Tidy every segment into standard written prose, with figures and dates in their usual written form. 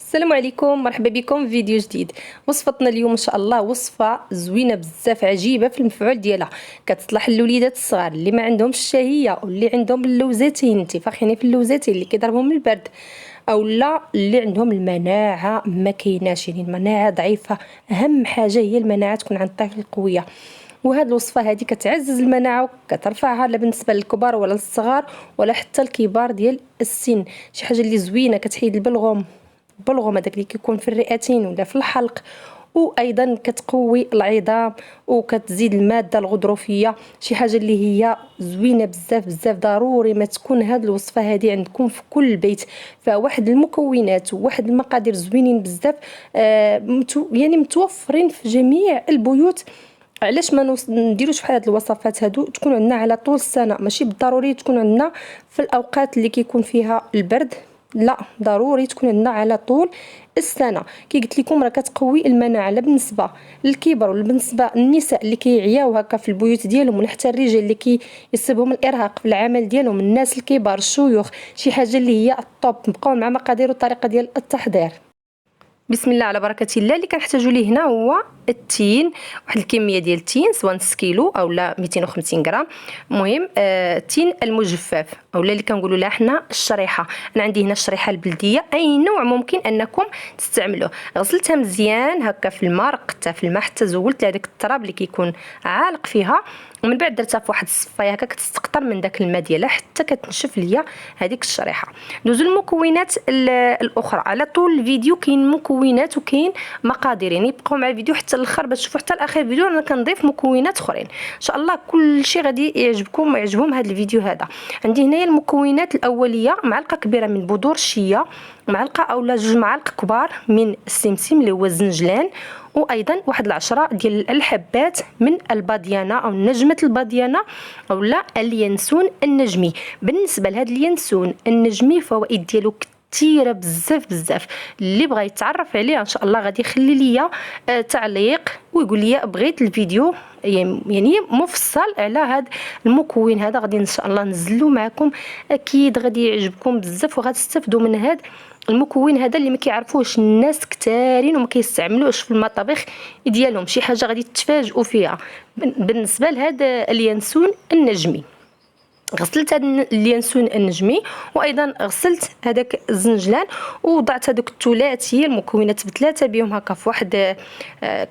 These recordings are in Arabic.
السلام عليكم، مرحبا بكم في فيديو جديد. وصفتنا اليوم ان شاء الله وصفه زوينه بزاف، عجيبه في المفعول ديالها. كتصلح للوليدات الصغار اللي ما عندهمش الشهيه واللي عندهم اللوزتين، انتفاخين في اللوزتين اللي كيضربهم البرد، او لا اللي عندهم المناعه ما كايناش، يعني المناعه ضعيفه. اهم حاجه هي المناعه تكون عند الطفل قويه. وهاد الوصفه هذه كتعزز المناعه وكترفعها لا بالنسبه للكبار ولا للصغار ولا حتى الكبار ديال السن. شي حاجه اللي زوينه كتحيد البلغم هذاك اللي كيكون في الرئتين ولا في الحلق، وايضا كتقوي العظام وكتزيد الماده الغضروفيه. شي حاجه اللي هي زوينه بزاف بزاف، ضروري ما تكون هاد الوصفه هذه عندكم في كل بيت. فواحد المكونات وواحد المقادير زوينين بزاف، يعني متوفرين في جميع البيوت. علاش ما نديروش بحال هاد الوصفات هادو تكون عندنا على طول السنه؟ ماشي بالضروري تكون عندنا في الاوقات اللي كيكون فيها البرد، لا ضروري تكون عندنا على طول السنه. كي قلت لكم راه كتقوي المناعه لا بالنسبه للكبار ولا بالنسبه للنساء اللي كيعياو هكا في البيوت ديالهم، ولا حتى الرجال اللي كيصيبهم الارهاق في العمل ديالهم، الناس الكبار الشيوخ. شي حاجه اللي هي الطوب. نبقاو مع مقادير والطريقه ديال التحضير. بسم الله على بركه الله. اللي كنحتاجو ليه هنا هو التين، واحد الكميه ديال التين، سواء نص كيلو او لا 250 غرام. المهم التين المجفف او اللي كنقولوا لها حنا الشريحه. انا عندي هنا الشريحه البلديه، اي نوع ممكن انكم تستعملوه. غسلتها مزيان هكا في الماء، رقدتها في الماء حتى زولت هذاك التراب اللي كيكون عالق فيها، ومن بعد درتها في واحد الصفايه هكا كتستقطر من داك الماء ديالها حتى كتنشف ليا هذيك الشريحه. ندوزو المكونات الاخرى. على طول الفيديو كاين مكونات وكاين مقادير، يعني بقاو مع الفيديو حتى الاخر باش تشوفوا حتى الاخر الفيديو. انا كنضيف مكونات اخرين ان شاء الله. كل شيء غادي يعجبكم ويعجبهم هذا الفيديو هذا. عندي هنايا المكونات الاوليه: معلقه كبيره من بذور الشيا، معلقه اولا 2 معالق كبار من السمسم اللي هو الزنجلان، وايضا واحد العشرة ديال الحبات من الباديانه او نجمه الباديانه او لا اليانسون النجمي. بالنسبه لهذا اليانسون النجمي فوائد ديالو كثيره بزاف بزاف. اللي بغى يتعرف عليه ان شاء الله غادي يخلي ليا تعليق ويقول لي بغيت الفيديو يعني مفصل على هذا المكون هذا. غادي ان شاء الله نزلو معكم، اكيد غادي يعجبكم بزاف وغتستافدوا من هذا المكون هذا اللي ما كيعرفوش الناس كثارين وما كيستعملوش في المطابخ ديالهم. شي حاجه غادي تتفاجئوا فيها بالنسبه لهذا اليانسون النجمي. غسلت هذا اليانسون النجمي، وايضا غسلت هذاك الزنجلان، ووضعت هذوك الثلاثيه المكونات بثلاثه بهم هكا في واحد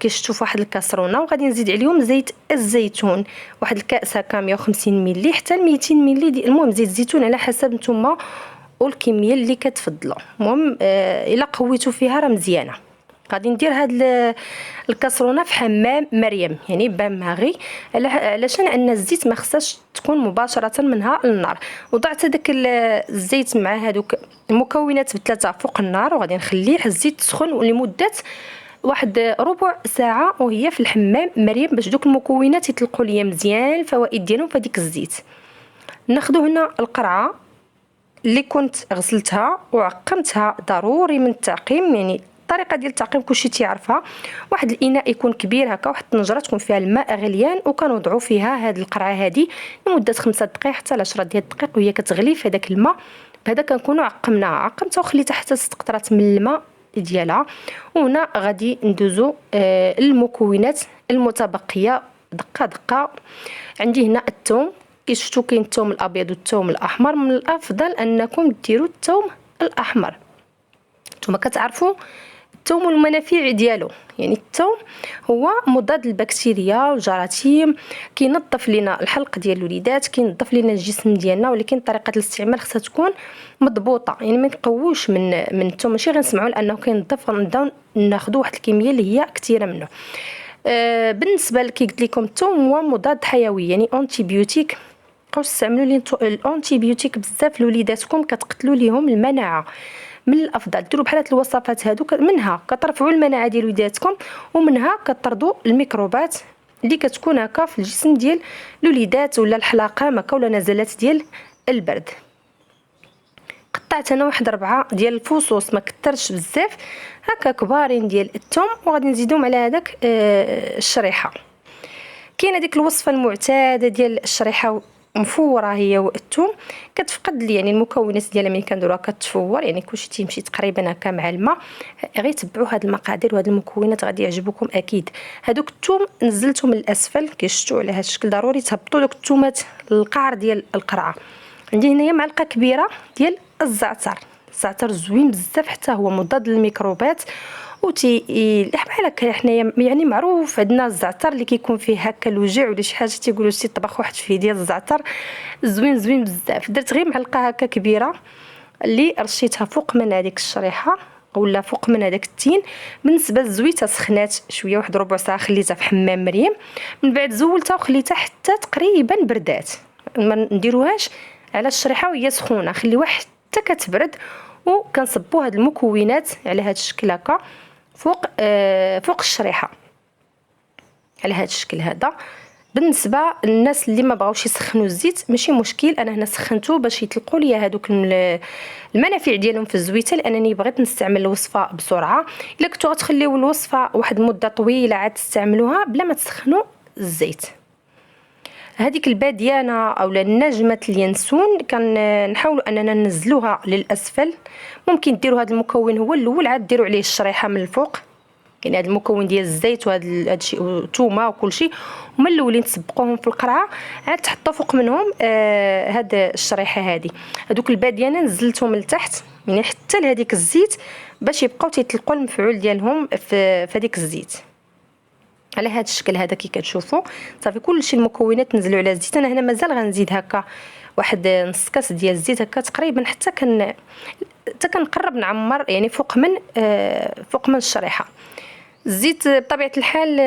كيشتو في واحد الكاسرونه، وغادي نزيد عليهم زيت الزيتون، واحد الكاس هكا 150 ملي حتى 200 ملي المهم زيت الزيتون على حسب نتوما والكميه اللي كتفضلوا. المهم الا قويتوا فيها راه مزيانه. غادي ندير هاد الكاسرونه في حمام مريم، يعني بان ماغي، علشان ان الزيت ما خصهاش تكون مباشره منها النار. وضعت هذاك الزيت مع هذوك المكونات بثلاثه فوق النار، وغادي نخليه الزيت سخن لمده واحد ربع ساعه وهي في الحمام مريم باش دوك المكونات يطلقوا ليا مزيان الفوائد ديالهم في هذيك الزيت. ناخذ هنا القرعه اللي كنت غسلتها وعقمتها، ضروري من التعقيم، يعني الطريقه ديال التعقيم كلشي تيعرفها. واحد الاناء يكون كبير هكا، واحد الطنجره تكون فيها الماء غليان، وكنوضعوا فيها هذه القرعه هذه لمده 5 دقائق حتى 10 ديال الدقائق وهي كتغلي في هذاك الماء. بهذا كنكونوا عقمتها وخليتها حتى 6 قطرات من الماء ديالها. وهنا غادي ندوزو المكونات المتبقيه دقه دقه. عندي هنا الثوم، كي شفتوا كاين الثوم الابيض والثوم الاحمر. من الافضل انكم ديروا الثوم الاحمر. نتوما كتعرفوا الثوم والمنافع ديالو، يعني الثوم هو مضاد للبكتيريا والجراثيم، كينظف لنا الحلق ديال الوليدات، كينظف لنا الجسم ديالنا، ولكن طريقه الاستعمال خصها تكون مضبوطه. يعني ما نقووش من الثوم، ماشي غير نسمعوا لانه كينظف غنبداو ناخذوا واحد الكميه اللي هي كثيره منه. بالنسبه لكي قلت لكم الثوم هو مضاد حيوي، يعني انتيبيوتيك. بقاوش تستعملوا الانتيبيوتيك بزاف لوليداتكم، كتقتلوا ليهم المناعه. من الافضل ديروا بحال هاد الوصفات هادو، منها كترفعوا المناعه ديال وليداتكم، ومنها كطردوا الميكروبات اللي كتكون هكا في الجسم ديال الوليدات ولا الحلاقه هكا ولا نزلات ديال البرد. قطعت انا واحد 4 ديال الفصوص، ما كثرش بزاف، هكا كبارين ديال الثوم، وغادي نزيدهم على هذاك الشريحه. كاينه ديك الوصفه المعتاده ديال الشريحه مفوره هي والثوم كتفقد يعني المكونات ديالها ملي كنديروها كتفور، يعني كلشي تيمشي تقريبا هكا مع الماء. غير تبعوا هاد المقادير وهاد المكونات غادي يعجبوكم اكيد. هادوك الثوم نزلتهم من الاسفل كيشتوا على هاد الشكل، ضروري تهبطوا دوك الثومات للقعر ديال القرعه. عندي هنايا معلقه كبيره ديال الزعتر زوين بزاف، حتى هو مضاد للميكروبات بحال هكا. حنايا يعني معروف عندنا الزعتر اللي كيكون فيه هكا الوجع ولا شي حاجه تيقولوا سي طبخ واحد فيه ديال الزعتر زوين بزاف. درت غير معلقه هكا كبيره اللي رشيتها فوق من هذيك الشريحه ولا فوق من هذاك التين. بالنسبه للزويته سخنات شويه، واحد ربع ساعه خليتها في حمام مريم، من بعد زولتها وخليتها حتى تقريبا بردات. ما نديروهاش على الشريحه وهي سخونه، خليوها حتى كتبرد، وكنصبوا هاد المكونات على هاد الشكل هكا فوق الشريحه على هاد الشكل هذا. بالنسبه للناس اللي ما بغاوش يسخنوا الزيت ماشي مشكل، انا هنا سخنته باش يطلقوا لي هذوك المنافع ديالهم في الزويته، لانني بغيت نستعمل الوصفه بسرعه. الا كنتو غتخليو الوصفه واحد المده طويله عاد تستعملوها بلا ما تسخنوا الزيت. هذيك الباديانه اولا نجمه اليانسون كنحاولوا اننا ننزلوها للاسفل. ممكن ديروا هذا المكون هو الاول عاد ديروا عليه الشريحه من الفوق، يعني هذا المكون ديال الزيت وهذا الشيء والثومه وكل شيء، هما الاولين تسبقوهم في القرعه، عاد تحطوا فوق منهم هاد الشريحه هذه. هذوك الباديانه نزلتهم لتحت يعني حتى لهذيك الزيت باش يبقاو تيطلقوا المفعول ديالهم في هذيك الزيت على هذا الشكل هذا. كي كتشوفوا صافي كلشي المكونات نزلوا على الزيت. انا هنا مازال غنزيد هكا واحد نص كاس ديال الزيت هكا تقريبا حتى كنقرب نعمر يعني فوق من الشريحه. الزيت بطبيعه الحال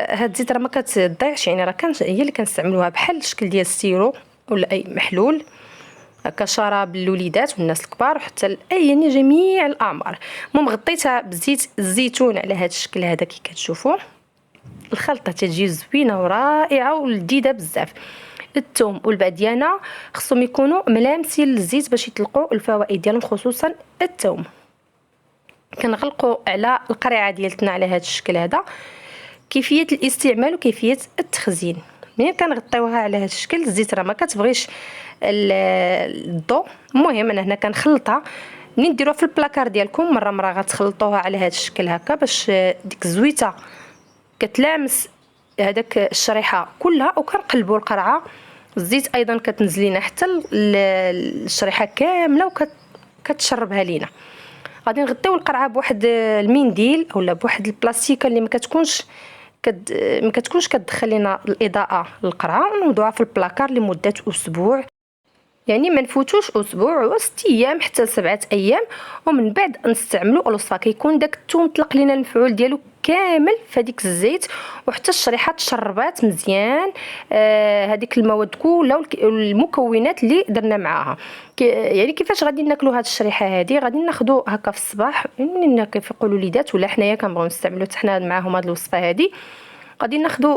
هاد الزيت راه ما كتضيعش، يعني راه هي اللي كنستعملوها بحال الشكل ديال السيرو ولا اي محلول هكا شراب للوليدات والناس الكبار وحتى يعني جميع الاعمار. المهم غطيتها بزيت الزيتون على هذا الشكل هذا. كي كتشوفوا الخلطه تجي زوينه ورائعه ولذيذه بزاف. الثوم والباديانه خصهم يكونوا ملامسين للزيت باش يطلقوا الفوائد ديالهم، خصوصا الثوم. كنغلقوا على القريعه ديالتنا على هذا الشكل هذا. كيفيه الاستعمال وكيفيه التخزين ملي كنغطيوها على هذا الشكل، الزيت راه ما كتبغيش الضوء. المهم انا هنا كنخلطها. منين ديروها في البلاكار ديالكم مره غتخلطوها على هذا الشكل هكا باش ديك الزويته كتلامس هذاك الشريحه كلها، وكنقلبوا القرعه. الزيت ايضا كتنزلينا حتى الشريحه كامله وكتشربها لينا. غادي نغطيو القرعه بواحد المنديل اولا بواحد البلاستيكه اللي ما كتكونش كتدخل لنا الاضاءه للقرعه، ونوضعوها في البلاكار لمده اسبوع. يعني ما نفوتوش اسبوع و6 ايام حتى 7 ايام، ومن بعد نستعملوا الوصفه. كيكون داك الثوم طلق لنا المفعول ديالو كامل في هذيك الزيت، وحتى الشريحه تشربات مزيان هذيك المواد كلها والمكونات اللي درنا معاها. يعني كيفاش غادي ناكلوا هذه الشريحه هذه؟ غادي ناخذوا هكا في الصباح منين كيفيقوا الوليدات ولا حنايا كنبغيو نستعملوا حتى حنا معاهم هذه الوصفه هذه. غادي ناخذوا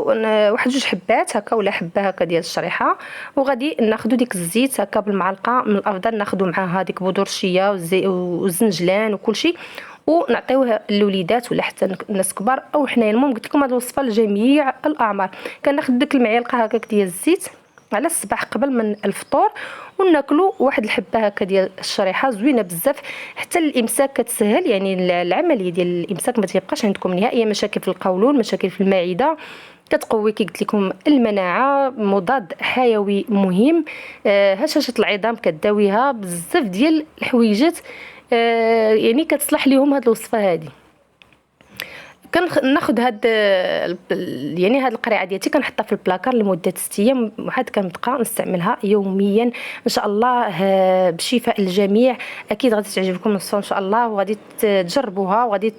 واحد 2 حبات هكا ولا حبه هكا ديال الشريحه، وغادي ناخذوا ديك الزيت هكا بالمعلقه. من الافضل ناخذوا معها هذيك بودور الشيا والزنجلان وكل شيء، ونعطيوها للوليدات ولا حتى الناس كبار او حنايا. المهم قلت لكم هذه الوصفه لجميع الاعمار. كناخذ ديك المعلقه هكاك ديال الزيت على الصباح قبل من الفطور، وناكلوا واحد الحبه هكا ديال الشريحه زوينه بزاف. حتى الامساك كتسهل، يعني العمليه ديال الامساك ما تيبقاش عندكم نهائيا مشاكل في القولون، مشاكل في المعده. كتقوي كي قلت لكم المناعه، مضاد حيوي مهم، هشاشه العظام كداويها، بزاف ديال الحويجات يعني كتصلح لهم هذه الوصفه هذه. كناخذ يعني هاد القريعه ديالتي كنحطها في البلاكار لمده 6 ايام، وعاد كنبقى نستعملها يوميا ان شاء الله بشفاء الجميع. اكيد غادي تعجبكم الوصفه ان شاء الله، وغادي تجربوها وغادي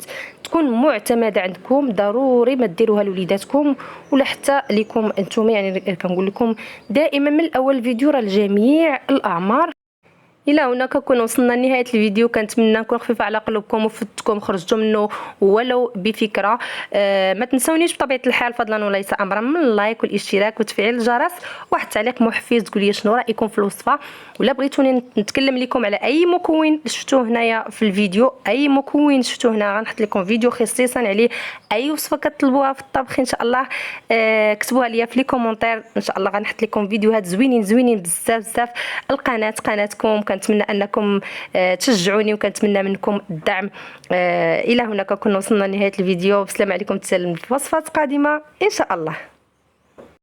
تكون معتمده عندكم. ضروري ما ديروها لوليداتكم ولا حتى لكم انتم. يعني كنقول لكم دائما من الاول فيديو راه لجميع الاعمار. الى هنا كنكون وصلنا لنهايه الفيديو. كنتمنى نكون خفيفه على قلوبكم وفدتكم خرجتوا منه ولو بفكره. ما تنسونيش بطبيعه الحال فضلا وليس امرا من اللايك والاشتراك وتفعيل الجرس. واحد التعليق محفز تقول لي شنو رايكم في الوصفه، ولا بغيتوني نتكلم لكم على اي مكون شفتوه هنايا في الفيديو، اي مكون شفتوه هنا غنحط لكم فيديو خصيصا عليه. اي وصفه كطلبوها في الطبخ ان شاء الله كتبوها لي في لي كومونتير، ان شاء الله غنحط لكم فيديوهات زوينين بزاف. القناه قناتكم، كنتمنى انكم تشجعوني وكنتمنى منكم الدعم. الى هنا كنا وصلنا لنهايه الفيديو. بسلام عليكم، تسلم في وصفات قادمه ان شاء الله.